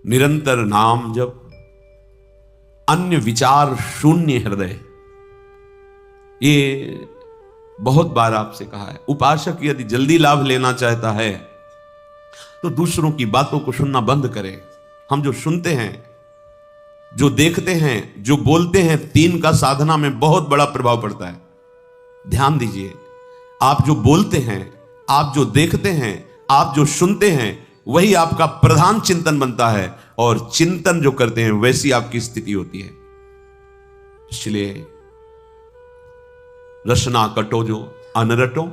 निरंतर नाम जप, अन्य विचार शून्य हृदय। ये बहुत बार आपसे कहा है। उपासक यदि जल्दी लाभ लेना चाहता है तो दूसरों की बातों को सुनना बंद करें। हम जो सुनते हैं, जो देखते हैं, जो बोलते हैं, तीन का साधना में बहुत बड़ा प्रभाव पड़ता है। ध्यान दीजिए, आप जो बोलते हैं, आप जो देखते हैं, आप जो सुनते हैं, वही आपका प्रधान चिंतन बनता है, और चिंतन जो करते हैं वैसी आपकी स्थिति होती है। इसलिए रसना कटो जो अनरटो,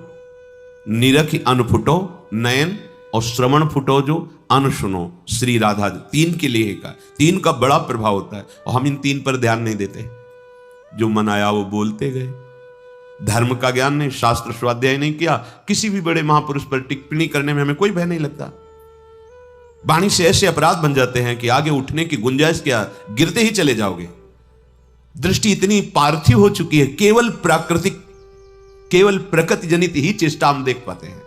निरखि अनफुटो नयन, और श्रवण फुटो जो अनसुनो। श्री राधा तीन के लिए का, तीन का बड़ा प्रभाव होता है, और हम इन तीन पर ध्यान नहीं देते। जो मन आया वो बोलते गए। धर्म का ज्ञान नहीं, शास्त्र स्वाध्याय नहीं किया, किसी भी बड़े महापुरुष पर टिप्पणी करने में हमें कोई भय नहीं लगता। वाणी से ऐसे अपराध बन जाते हैं कि आगे उठने की गुंजाइश क्या, गिरते ही चले जाओगे। दृष्टि इतनी पार्थिव हो चुकी है, केवल प्राकृतिक, केवल प्रकृति जनित ही चेष्टा हम देख पाते हैं।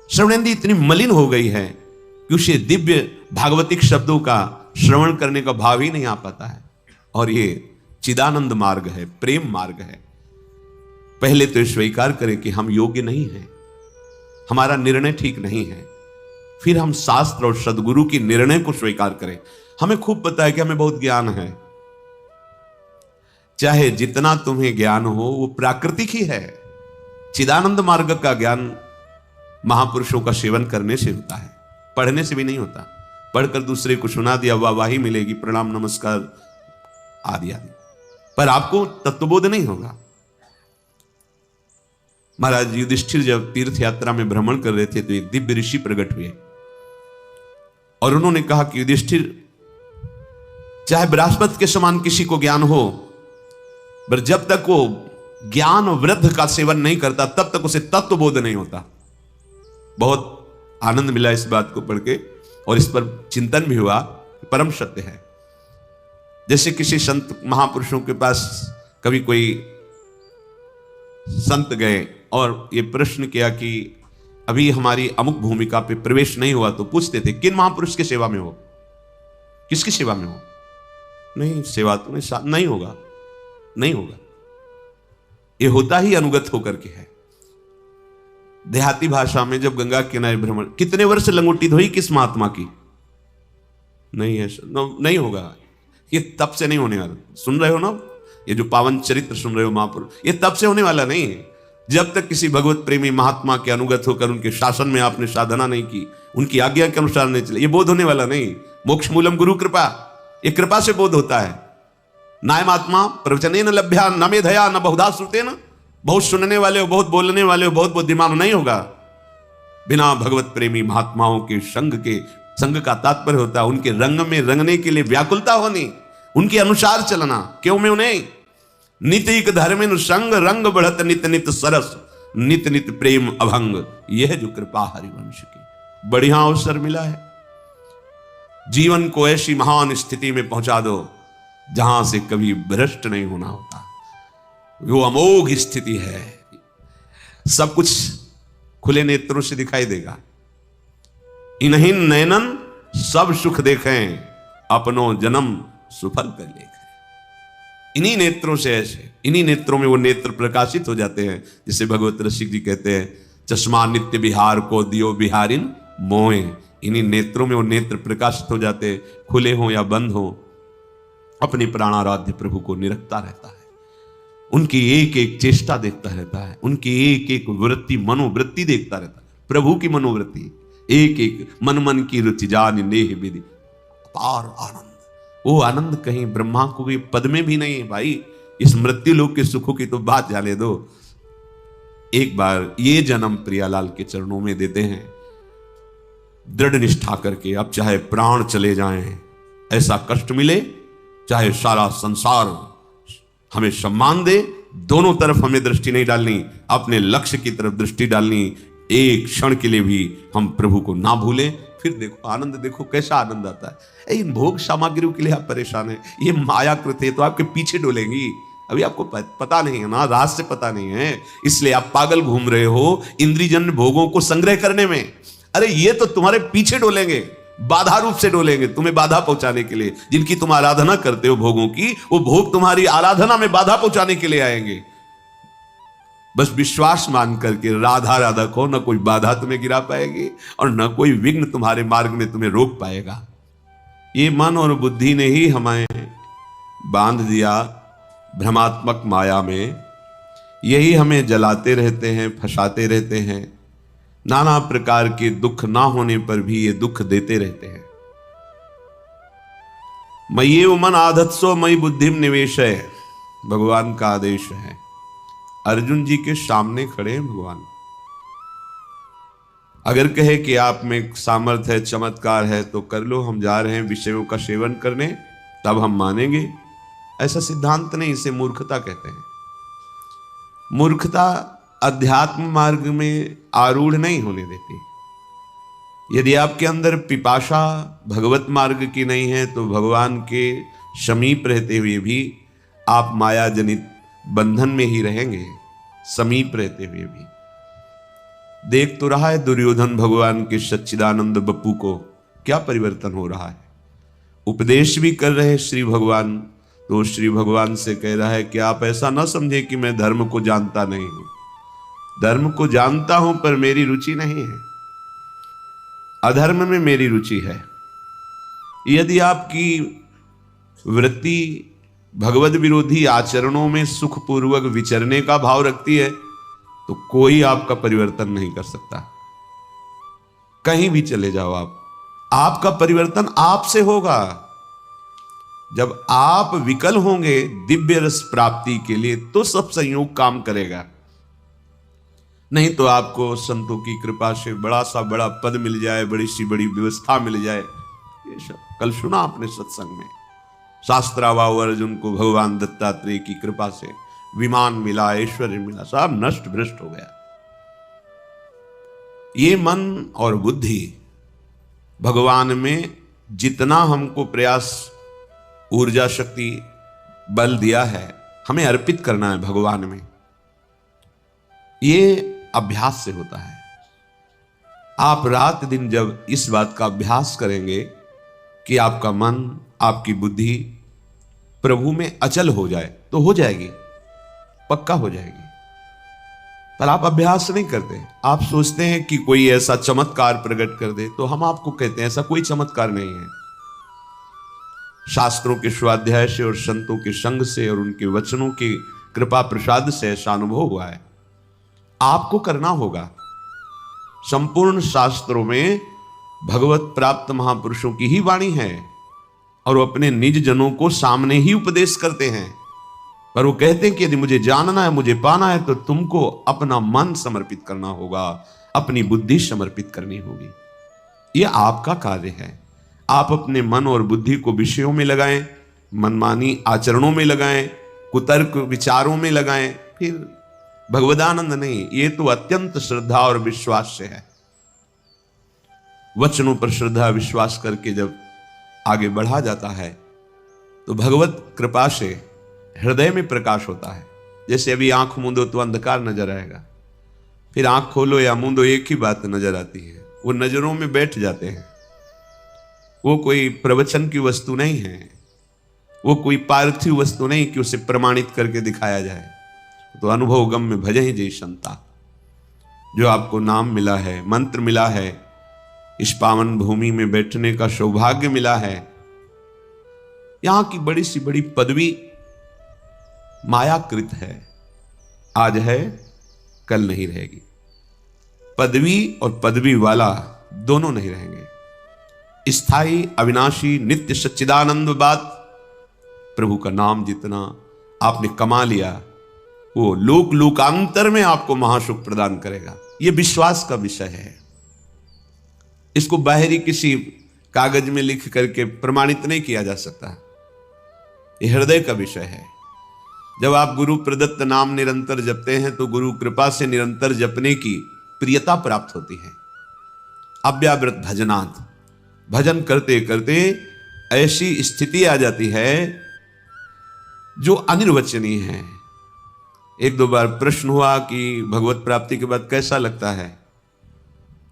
श्रवणेंद्रिय इतनी मलिन हो गई है कि उसे दिव्य भागवतिक शब्दों का श्रवण करने का भाव ही नहीं आ पाता है। और ये चिदानंद मार्ग है, प्रेम मार्ग है। पहले तो स्वीकार करें कि हम योग्य नहीं हैं, हमारा निर्णय ठीक नहीं है, फिर हम शास्त्र और सदगुरु की निर्णय को स्वीकार करें। हमें खूब पता है कि हमें बहुत ज्ञान है। चाहे जितना तुम्हें ज्ञान हो वो प्राकृतिक ही है। चिदानंद मार्ग का ज्ञान महापुरुषों का सेवन करने से होता है, पढ़ने से भी नहीं होता। पढ़कर दूसरे को सुना दिया, वाहवाही मिलेगी, प्रणाम नमस्कार आदि आदि, पर आपको तत्वबोध नहीं होगा। महाराज युधिष्ठिर जब तीर्थ यात्रा में भ्रमण कर रहे थे तो एक दिव्य ऋषि प्रकट हुए, और उन्होंने कहा कि युधिष्ठिर, चाहे बृहस्पति के समान किसी को ज्ञान हो, पर जब तक वो ज्ञान वृद्ध का सेवन नहीं करता तब तक उसे तत्वबोध नहीं होता। बहुत आनंद मिला इस बात को पढ़ के, और इस पर चिंतन भी हुआ, परम सत्य है। जैसे किसी संत महापुरुषों के पास कभी कोई संत गए और ये प्रश्न किया कि अभी हमारी अमुक भूमिका पे प्रवेश नहीं हुआ, तो पूछते थे किन महापुरुष की सेवा में हो, किसकी सेवा में हो? नहीं, सेवा तो नहीं होगा, नहीं होगा। ये होता ही अनुगत होकर के है। देहाती भाषा में जब गंगा किनारे भ्रमण, कितने वर्ष लंगोटी धोई किस महात्मा की? नहीं है, नहीं होगा। ये तब से नहीं होने वाला। सुन रहे हो ना, ये जो पावन चरित्र सुन रहे हो महापुरुष, ये तब से होने वाला नहीं है। जब तक किसी भगवत प्रेमी महात्मा के अनुगत होकर उनके शासन में आपने साधना नहीं की, उनकी आज्ञा के अनुसार नहीं चले, ये बोध होने वाला नहीं। मोक्ष मूलम गुरु कृपा, ये कृपा से बोध होता है। नायमात्मा प्रवचनेन लभ्या न मेधया न बहुधा श्रुतेन। बहुत सुनने वाले हो, बहुत बोलने वाले हो, बहुत बुद्धिमान नहीं होगा। बिना भगवत प्रेमी महात्माओं के संग का तात्पर्य होता है उनके रंग में रंगने के लिए व्याकुलता होनी, उनके अनुसार चलना। क्यों में उन्हें नित एक धर्मेन संग रंग बढ़त नित नित सरस, नित नित प्रेम अभंग। यह जो कृपा हरिवंश की बढ़िया अवसर मिला है, जीवन को ऐसी महान स्थिति में पहुंचा दो जहां से कभी भ्रष्ट नहीं होना होता। वो अमोघ स्थिति है, सब कुछ खुले नेत्रों से दिखाई देगा। इन्हीं नयनन सब सुख देखें, अपनो जन्म सुफल कर लेखें। इन्हीं नेत्रों से, ऐसे इन्हीं नेत्रों में वो नेत्र प्रकाशित हो जाते हैं, जिसे भगवत रसिक जी कहते हैं, चश्मा नित्य बिहार को दियो बिहारिन मोए। इन्हीं नेत्रों में वो नेत्र प्रकाशित हो जाते, खुले हो या बंद हो, अपने प्राणाराध्य प्रभु को निरखता रहता है। उनकी एक एक चेष्टा देखता रहता है, उनकी एक एक वृत्ति मनोवृत्ति देखता रहता है। प्रभु की मनोवृत्ति, एक एक मन मन की रुचि जान नेह विधि, अपार आनंद। वो आनंद कहीं ब्रह्मा को भी पद में भी नहीं है भाई। इस मृत्यु लोक के सुखों की तो बात जाने दो। एक बार ये जन्म प्रियालाल के चरणों में देते हैं, दृढ़ निष्ठा करके। अब चाहे प्राण चले जाएं, ऐसा कष्ट मिले, चाहे सारा संसार हमें सम्मान दे, दोनों तरफ हमें दृष्टि नहीं डालनी, अपने लक्ष्य की तरफ दृष्टि डालनी। एक क्षण के लिए भी हम प्रभु को ना भूलें। फिर देखो आनंद, देखो कैसा आनंद आता है। इन भोग सामग्रियों के लिए आप परेशान हैं, ये मायाकृत है तो आपके पीछे डोलेंगी। अभी आपको पता नहीं है ना, रहस्य पता नहीं है, इसलिए आप पागल घूम रहे हो इंद्रियजन्य भोगों को संग्रह करने में। अरे ये तो तुम्हारे पीछे डोलेंगे, बाधा रूप से डोलेंगे, तुम्हें बाधा पहुंचाने के लिए। जिनकी तुम आराधना करते हो भोगों की, वो भोग तुम्हारी आराधना में बाधा पहुंचाने के लिए आएंगे। बस विश्वास मान करके राधा राधा को, न कोई बाधा तुम्हें गिरा पाएगी और न कोई विघ्न तुम्हारे मार्ग में तुम्हें रोक पाएगा। ये मन और बुद्धि ने ही हमें बांध दिया भ्रमात्मक माया में। यही हमें जलाते रहते हैं, फंसाते रहते हैं। नाना प्रकार के दुख ना होने पर भी ये दुख देते रहते हैं। मय्येव मन आधत्सो मयि बुद्धिम निवेशय, भगवान का आदेश है। अर्जुन जी के सामने खड़े हैं भगवान। अगर कहे कि आप में सामर्थ्य है, चमत्कार है, तो कर लो, हम जा रहे हैं विषयों का सेवन करने, तब हम मानेंगे। ऐसा सिद्धांत नहीं, इसे मूर्खता कहते हैं। मूर्खता अध्यात्म मार्ग में आरूढ़ नहीं होने देती। यदि आपके अंदर पिपाशा भगवत मार्ग की नहीं है, तो भगवान के समीप रहते हुए भी आप माया जनित बंधन में ही रहेंगे, समीप रहते हुए भी। देख तो रहा है दुर्योधन भगवान के सच्चिदानंद बप्पू को, क्या परिवर्तन हो रहा है। उपदेश भी कर रहे श्री भगवान, तो श्री भगवान से कह रहा है कि आप ऐसा ना समझे कि मैं धर्म को जानता नहीं हूं। धर्म को जानता हूं, पर मेरी रुचि नहीं है, अधर्म में मेरी रुचि है। यदि आपकी वृत्ति भगवत विरोधी आचरणों में सुखपूर्वक विचरने का भाव रखती है, तो कोई आपका परिवर्तन नहीं कर सकता। कहीं भी चले जाओ आप, आपका परिवर्तन आपसे होगा। जब आप विकल होंगे दिव्य रस प्राप्ति के लिए, तो सब संयोग काम करेगा। नहीं तो आपको संतों की कृपा से बड़ा सा बड़ा पद मिल जाए, बड़ी सी बड़ी व्यवस्था मिल जाए। ये सब कल सुना आपने सत्संग में, शास्त्रावाव अर्जुन को भगवान दत्तात्रेय की कृपा से विमान मिला, ऐश्वर्य मिला, सब नष्ट भ्रष्ट हो गया। ये मन और बुद्धि भगवान में जितना हमको प्रयास, ऊर्जा, शक्ति, बल दिया है, हमें अर्पित करना है भगवान में। ये अभ्यास से होता है। आप रात दिन जब इस बात का अभ्यास करेंगे कि आपका मन, आपकी बुद्धि प्रभु में अचल हो जाए, तो हो जाएगी, पक्का हो जाएगी। पर आप अभ्यास नहीं करते। आप सोचते हैं कि कोई ऐसा चमत्कार प्रकट कर दे, तो हम आपको कहते हैं ऐसा कोई चमत्कार नहीं है। शास्त्रों के स्वाध्याय से और संतों के संग से और उनके वचनों की कृपा प्रसाद से ऐसा अनुभव हुआ है। आपको करना होगा। संपूर्ण शास्त्रों में भगवत प्राप्त महापुरुषों की ही वाणी है, और वो अपने निज जनों को सामने ही उपदेश करते हैं। पर वो कहते हैं कि यदि मुझे जानना है, मुझे पाना है, तो तुमको अपना मन समर्पित करना होगा, अपनी बुद्धि समर्पित करनी होगी। यह आपका कार्य है। आप अपने मन और बुद्धि को विषयों में लगाएं, मनमानी आचरणों में लगाएं, कुतर्क विचारों में लगाएं, फिर भगवदानंद नहीं। ये तो अत्यंत श्रद्धा और विश्वास से है। वचनों पर श्रद्धा विश्वास करके जब आगे बढ़ा जाता है, तो भगवत कृपा से हृदय में प्रकाश होता है। जैसे अभी आंख मूंदो तो अंधकार नजर आएगा, फिर आंख खोलो या मूंदो एक ही बात नजर आती है। वो नजरों में बैठ जाते हैं। वो कोई प्रवचन की वस्तु नहीं है, वो कोई पार्थिव वस्तु नहीं कि उसे प्रमाणित करके दिखाया जाए। तो अनुभव गम में भजहि जय संता, जो आपको नाम मिला है, मंत्र मिला है, इस पावन भूमि में बैठने का सौभाग्य मिला है। यहां की बड़ी सी बड़ी पदवी मायाकृत है, आज है कल नहीं रहेगी। पदवी और पदवी वाला दोनों नहीं रहेंगे। स्थायी, अविनाशी, नित्य सच्चिदानंद बात, प्रभु का नाम जितना आपने कमा लिया, वो लोक लोकांतर में आपको महासुख प्रदान करेगा। यह विश्वास का विषय है। इसको बाहरी किसी कागज में लिख करके प्रमाणित नहीं किया जा सकता। यह हृदय का विषय है। जब आप गुरु प्रदत्त नाम निरंतर जपते हैं, तो गुरु कृपा से निरंतर जपने की प्रियता प्राप्त होती है। अव्यावृत भजनात्, भजन करते करते ऐसी स्थिति आ जाती है जो अनिर्वचनीय है। एक दो बार प्रश्न हुआ कि भगवत प्राप्ति के बाद कैसा लगता है,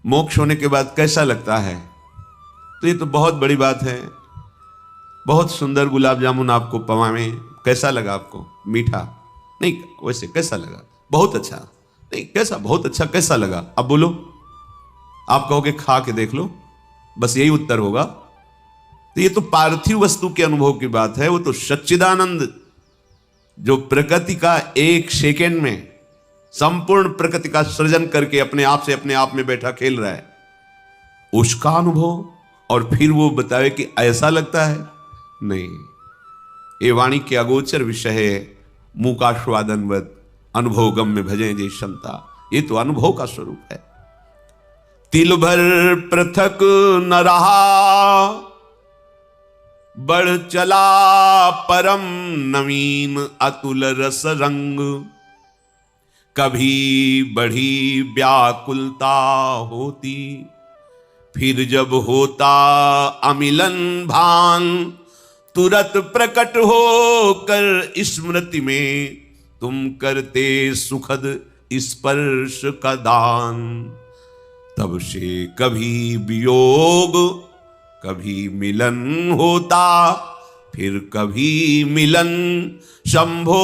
मोक्ष होने के बाद कैसा लगता है। तो ये तो बहुत बड़ी बात है। बहुत सुंदर गुलाब जामुन आपको पवावे, कैसा लगा आपको? मीठा नहीं, वैसे कैसा लगा? बहुत अच्छा नहीं, कैसा? बहुत अच्छा कैसा लगा? अब बोलो, आप कहोगे खा के देख लो, बस यही उत्तर होगा। तो ये तो पार्थिव वस्तु के अनुभव की बात है। वो तो सच्चिदानंद जो प्रकृति का एक सेकेंड में संपूर्ण प्रकृति का सृजन करके अपने आप से अपने आप में बैठा खेल रहा है, उसका अनुभव, और फिर वो बतावे कि ऐसा लगता है। नहीं, ये वाणी के अगोचर विषय है। मूकास्वादनवत अनुभव गम में भजे जे क्षमता, ये तो अनुभव का स्वरूप है। तिल भर पृथक न रहा, बढ़ चला परम नवीन अतुल रस रंग। कभी बढ़ी व्याकुलता होती, फिर जब होता अमिलन भान। तुरत प्रकट हो कर स्मृति में, तुम करते सुखद स्पर्श का दान। तब से कभी वियोग, कभी मिलन होता, फिर कभी मिलन संभोग।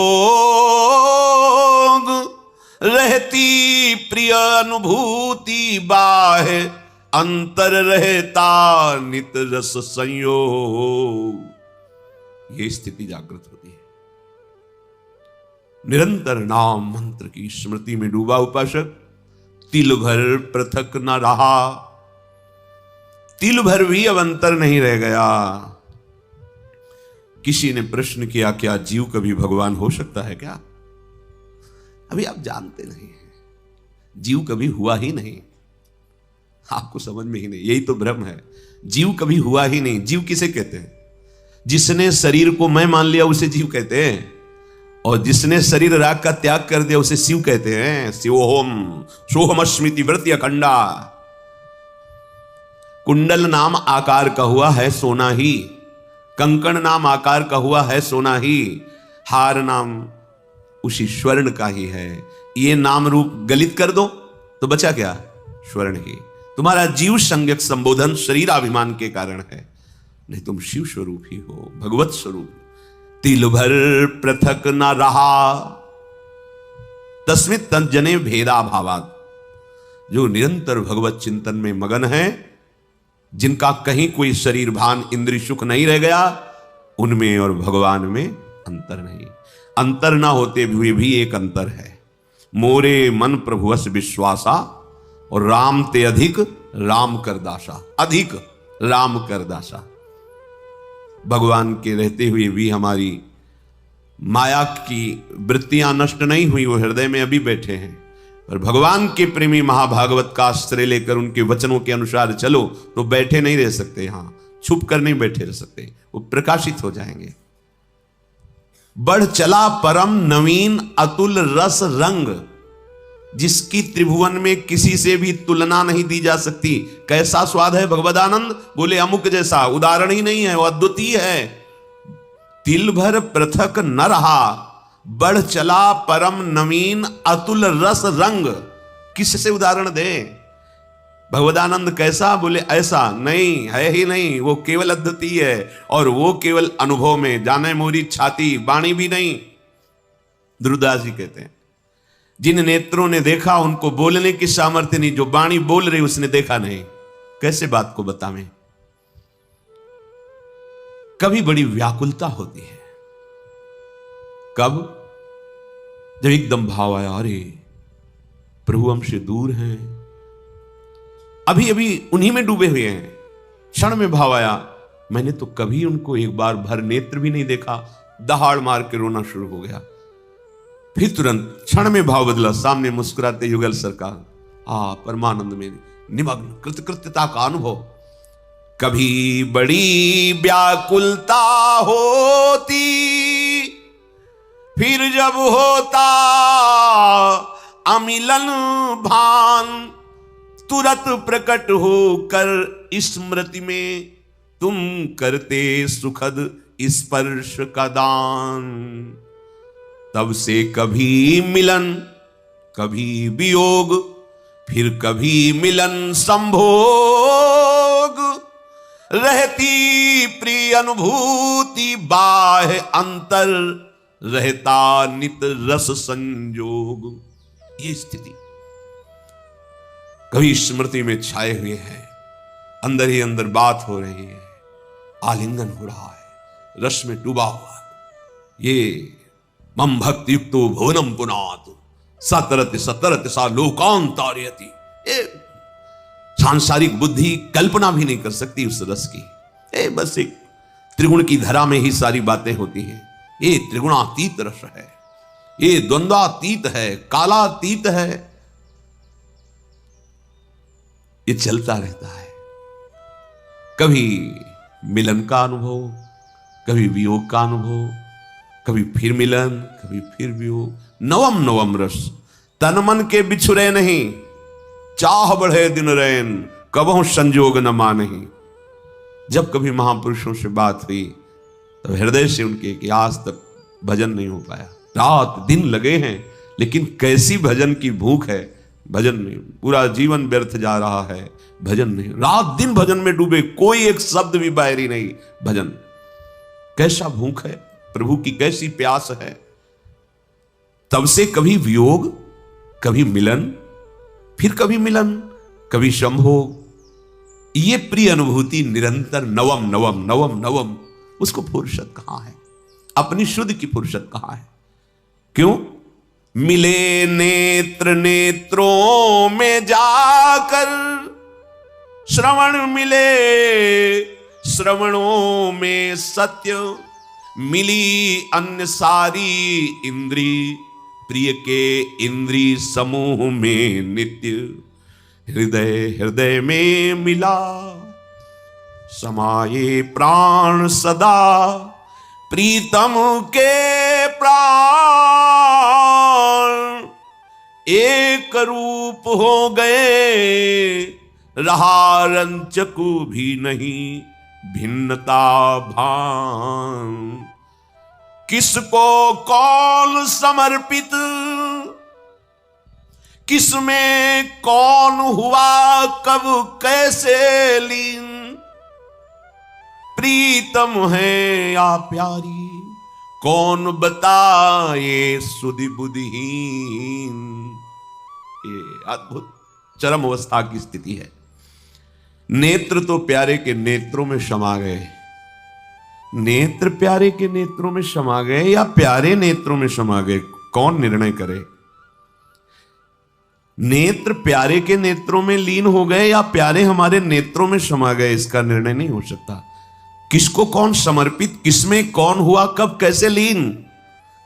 रहती प्रिय अनुभूति बाह्य, अंतर रहता नित रस संयोग। ये स्थिति जागृत होती है। निरंतर नाम मंत्र की स्मृति में डूबा उपासक तिल भर पृथक न रहा। तिल भर भी अब अंतर नहीं रह गया। किसी ने प्रश्न किया, क्या जीव कभी भगवान हो सकता है क्या? अभी आप जानते नहीं हैं, जीव कभी हुआ ही नहीं, आपको समझ में ही नहीं। यही तो भ्रम है, जीव कभी हुआ ही नहीं। जीव किसे कहते हैं? जिसने शरीर को मैं मान लिया उसे जीव कहते हैं, और जिसने शरीर राग का त्याग कर दिया उसे शिव कहते हैं। शिवोहम सोहम स्मृति वृत्ति अखंडा। कुंडल नाम आकार का हुआ है सोना ही, कंकण नाम आकार का हुआ है सोना ही, हार नाम उसी स्वर्ण का ही है। ये नाम रूप गलित कर दो तो बचा क्या? स्वर्ण ही। तुम्हारा जीव संज्ञक संबोधन शरीराभिमान के कारण है, नहीं तुम शिव स्वरूप ही हो, भगवत स्वरूप। तिल भर पृथक न रहा, तस्मित तंजने भेदा भावात। जो निरंतर भगवत चिंतन में मगन है, जिनका कहीं कोई शरीर भान इंद्रिय सुख नहीं रह गया, उनमें और भगवान में अंतर नहीं। अंतर ना होते हुए भी एक अंतर है। मोरे मन प्रभुवस विश्वासा, और राम ते अधिक राम कर दासा। अधिक राम कर दासा। भगवान के रहते हुए भी हमारी माया की वृत्तियां नष्ट नहीं हुई, वो हृदय में अभी बैठे हैं। और भगवान के प्रेमी महाभागवत का आश्रय लेकर उनके वचनों के अनुसार चलो तो बैठे नहीं रह सकते, यहां छुप कर नहीं बैठे रह सकते, वो प्रकाशित हो जाएंगे। बढ़ चला परम नवीन अतुल रस रंग, जिसकी त्रिभुवन में किसी से भी तुलना नहीं दी जा सकती। कैसा स्वाद है भगवदानंद? बोले अमुक जैसा, उदाहरण ही नहीं है, वो अद्वितीय है। तिल भर पृथक न रहा, बढ़ चला परम नवीन अतुल रस रंग। किससे उदाहरण दे? भगवदानंद कैसा? बोले ऐसा नहीं है ही नहीं, वो केवल अद्वितीय है, और वो केवल अनुभव में। जाने मोरी छाती, वाणी भी नहीं। ध्रुवदास जी कहते हैं, जिन नेत्रों ने देखा उनको बोलने की सामर्थ्य नहीं, जो वाणी बोल रही उसने देखा नहीं, कैसे बात को बतावें? कभी बड़ी व्याकुलता होती है। कब? जब एकदम भाव आया, अरे प्रभु हमसे दूर हैं, अभी अभी उन्हीं में डूबे हुए हैं। क्षण में भाव आया, मैंने तो कभी उनको एक बार भर नेत्र भी नहीं देखा। दहाड़ मार के रोना शुरू हो गया। फिर तुरंत क्षण में भाव बदला, सामने मुस्कुराते युगल सरकार, परमानंद में निमग्न कृतकृत्यता का अनुभव। कभी बड़ी व्याकुलता होती, फिर जब होता अमिलन भान। तुरंत प्रकट होकर स्मृति में, तुम करते सुखद स्पर्श का दान। तब से कभी मिलन, कभी वियोग, फिर कभी मिलन संभोग। रहती प्रिय अनुभूति बाह्य अंतर, रहता नित रस संजोग। ये स्थिति कभी स्मृति में छाए हुए हैं, अंदर ही अंदर बात हो रही है, आलिंगन हो रहा है, रस में डूबा हुआ। ये मम भक्ति युक्तो भुवनम पुनात सतरत सतरत सा लोकांतारयति। ये सांसारिक बुद्धि कल्पना भी नहीं कर सकती उस रस की। ये बस एक त्रिगुण की धरा में ही सारी बातें होती हैं। ये त्रिगुणातीत रस है, ये द्वंद्वातीत है, कालातीत है। ये चलता रहता है, कभी मिलन का अनुभव, कभी वियोग का अनुभव, कभी फिर मिलन, कभी फिर वियोग। नवम नवम रस तन मन के बिछुरे नहीं, चाह बढ़े दिन रैन कबहु संजोग न मानहि। जब कभी महापुरुषों से बात हुई तो हृदय से उनके कि आज तक भजन नहीं हो पाया, रात दिन लगे हैं, लेकिन कैसी भजन की भूख है, भजन नहीं, पूरा जीवन व्यर्थ जा रहा है, भजन नहीं, रात दिन भजन में डूबे, कोई एक शब्द भी बाहरी नहीं भजन। कैसा भूख है, प्रभु की कैसी प्यास है। तब से कभी वियोग, कभी मिलन, फिर कभी मिलन, कभी संभोग। ये प्रिय अनुभूति निरंतर नवम नवम नवम नवम। उसको फुर्सत कहां है, अपनी शुद्ध की फुर्सत कहां है? क्यों? मिले नेत्र नेत्रों में जाकर, श्रवण मिले श्रवणों में सत्य, मिली अन्य सारी इंद्री, प्रिय के इंद्री समूह में नित्य। हृदय हृदय में मिला समाये प्राण सदा, प्रीतम के प्राण एक रूप हो गए, रहा रंचकु भी नहीं भिन्नता भान। किसको कौन समर्पित, किसमें कौन हुआ कब कैसे लीन, प्रीतम है या प्यारी कौन बताए सुधि बुद्धिहीन। ये अद्भुत चरम अवस्था की स्थिति है। नेत्र तो प्यारे के नेत्रों में समा गए, नेत्र प्यारे के नेत्रों में समा गए या प्यारे नेत्रों में समा गए, कौन निर्णय करे? नेत्र प्यारे के नेत्रों में लीन हो गए या प्यारे हमारे नेत्रों में समा गए, इसका निर्णय नहीं हो सकता। किसको कौन समर्पित, किसमें कौन हुआ कब कैसे लीन,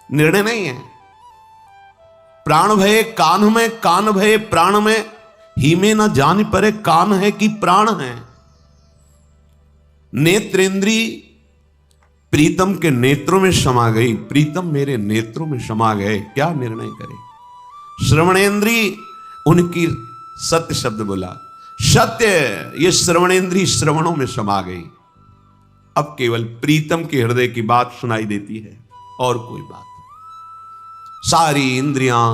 निर्णय नहीं है। प्राण भय कान में, कान भय प्राण में, ही में न जान परे कान है कि प्राण है। नेत्रेंद्री प्रीतम के नेत्रों में समा गई, प्रीतम मेरे नेत्रों में समा गए, क्या निर्णय करे? श्रवणेंद्री उनकी सत्य शब्द बोला, सत्य, ये श्रवणेंद्री श्रवणों में समा गई। अब केवल प्रीतम के हृदय की बात सुनाई देती है और कोई बात। सारी इंद्रियां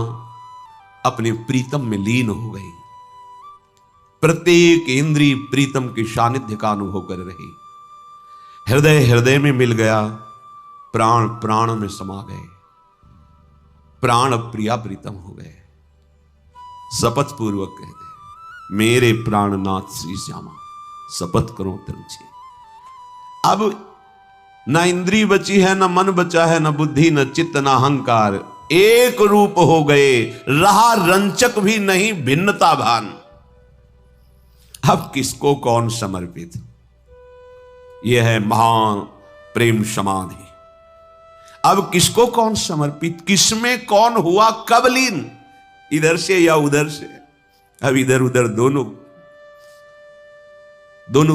अपने प्रीतम में लीन हो गई, प्रत्येक इंद्रिय प्रीतम के सानिध्य का अनुभव कर रही। हृदय हृदय में मिल गया, प्राण प्राण में समा गए, प्राण प्रिया प्रीतम हो गए। शपथ पूर्वक कहते, मेरे प्राणनाथ श्री श्यामा शपथ करो तुमसे। अब न इंद्री बची है, न मन बचा है, न बुद्धि, न चित्त, न अहंकार, एक रूप हो गए, रहा रंचक भी नहीं भिन्नता भान। अब किसको कौन समर्पित? यह है महान प्रेम समाधि। अब किसको कौन समर्पित, किसमें कौन हुआ कब लीन, इधर से या उधर से? अब इधर उधर दोनों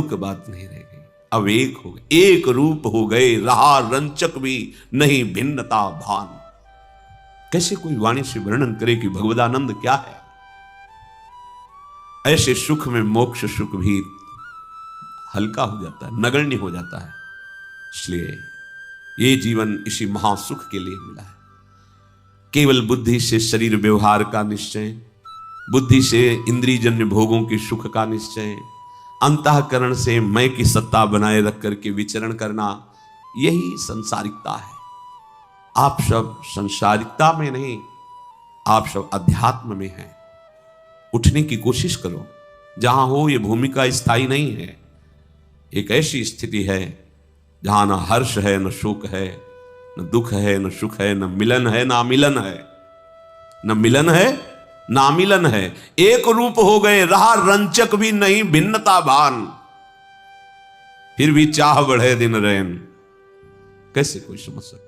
की बात नहीं रह गई। अब एक हो गए, एक रूप हो गए, रहा रंचक भी नहीं भिन्नता भान। कैसे कोई वाणी से वर्णन करे कि भगवदानंद क्या है? ऐसे सुख में मोक्ष सुख भी हल्का हो जाता है, नगण्य हो जाता है। इसलिए ये जीवन इसी महासुख के लिए मिला है। केवल बुद्धि से शरीर व्यवहार का निश्चय, बुद्धि से इंद्रियजन्य भोगों के सुख का निश्चय, अंतःकरण से मैं की सत्ता बनाए रख करके विचरण करना, यही संसारिकता है। आप सब संसारिकता में नहीं, आप सब अध्यात्म में हैं। उठने की कोशिश करो। जहां हो ये भूमिका स्थायी नहीं है। एक ऐसी स्थिति है जहां न हर्ष है, न शोक है, न दुख है, न सुख है, न मिलन है, न अमिलन है। न मिलन है, न अमिलन है। एक रूप हो गए, रहा रंचक भी नहीं भिन्नता भान। फिर भी चाह बढ़े दिन रैन। कैसे कोई समझ सकता है?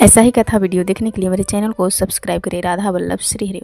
ऐसा ही कथा वीडियो देखने के लिए मेरे चैनल को सब्सक्राइब करें। राधा वल्लभ श्री हरि।